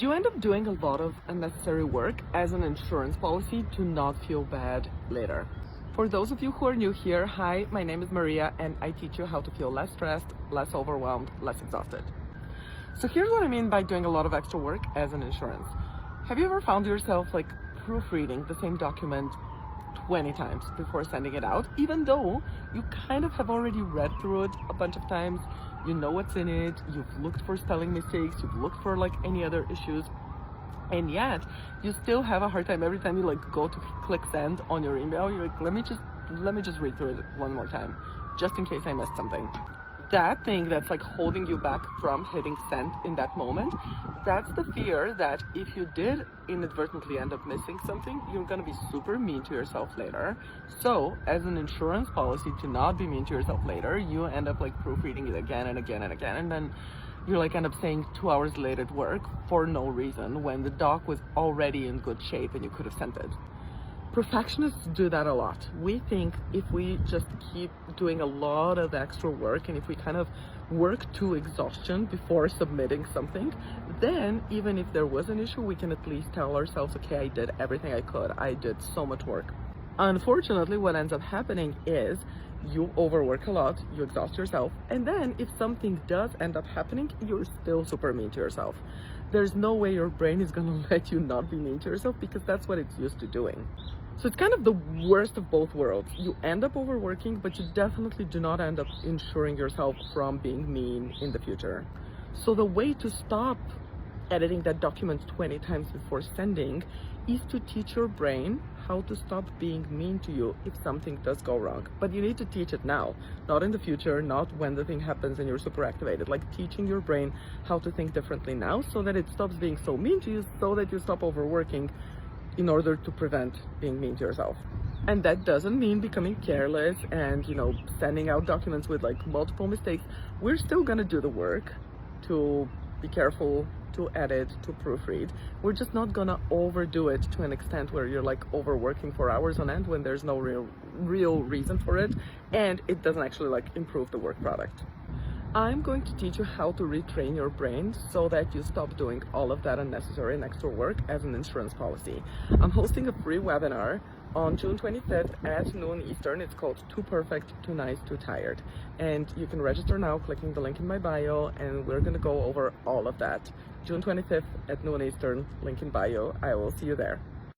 You end up doing a lot of unnecessary work as an insurance policy to not feel bad later. For those of you who are new here, hi, my name is Maria and I teach you how to feel less stressed, less overwhelmed, less exhausted. So here's what I mean by doing a lot of extra work as an insurance. Have you ever found yourself proofreading the same document 20 times before sending it out, even though you kind of have already read through it a bunch of times, you know what's in it, you've looked for spelling mistakes, you've looked for any other issues, and yet you still have a hard time every time you go to click send on your email. You're let me just read through it one more time, just in case I missed something. That thing that's holding you back from hitting send in that moment, that's the fear that if you did inadvertently end up missing something, you're gonna be super mean to yourself later. So as an insurance policy to not be mean to yourself later, you end up proofreading it again and again and again, and then you end up staying 2 hours late at work for no reason when the doc was already in good shape and you could have sent it. Perfectionists do that a lot. We think if we just keep doing a lot of extra work and if we kind of work to exhaustion before submitting something, then even if there was an issue, we can at least tell ourselves, okay, I did everything I could. I did so much work. Unfortunately, what ends up happening is you overwork a lot, you exhaust yourself, and then if something does end up happening, you're still super mean to yourself. There's no way your brain is gonna let you not be mean to yourself because that's what it's used to doing. So it's kind of the worst of both worlds. You end up overworking, but you definitely do not end up insuring yourself from being mean in the future. So the way to stop editing that document 20 times before sending is to teach your brain how to stop being mean to you if something does go wrong. But you need to teach it now, not in the future, not when the thing happens and you're super activated. Teaching your brain how to think differently now so that it stops being so mean to you, so that you stop overworking in order to prevent being mean to yourself. And that doesn't mean becoming careless and, sending out documents with multiple mistakes. We're still gonna do the work to be careful, to edit, to proofread. We're just not gonna overdo it to an extent where you're overworking for hours on end when there's no real reason for it and it doesn't actually improve the work product. I'm going to teach you how to retrain your brain so that you stop doing all of that unnecessary and extra work as an insurance policy. I'm hosting a free webinar on June 25th at noon Eastern. It's called Too Perfect, Too Nice, Too Tired. And you can register now clicking the link in my bio, and we're gonna go over all of that. June 25th at noon Eastern, link in bio. I will see you there.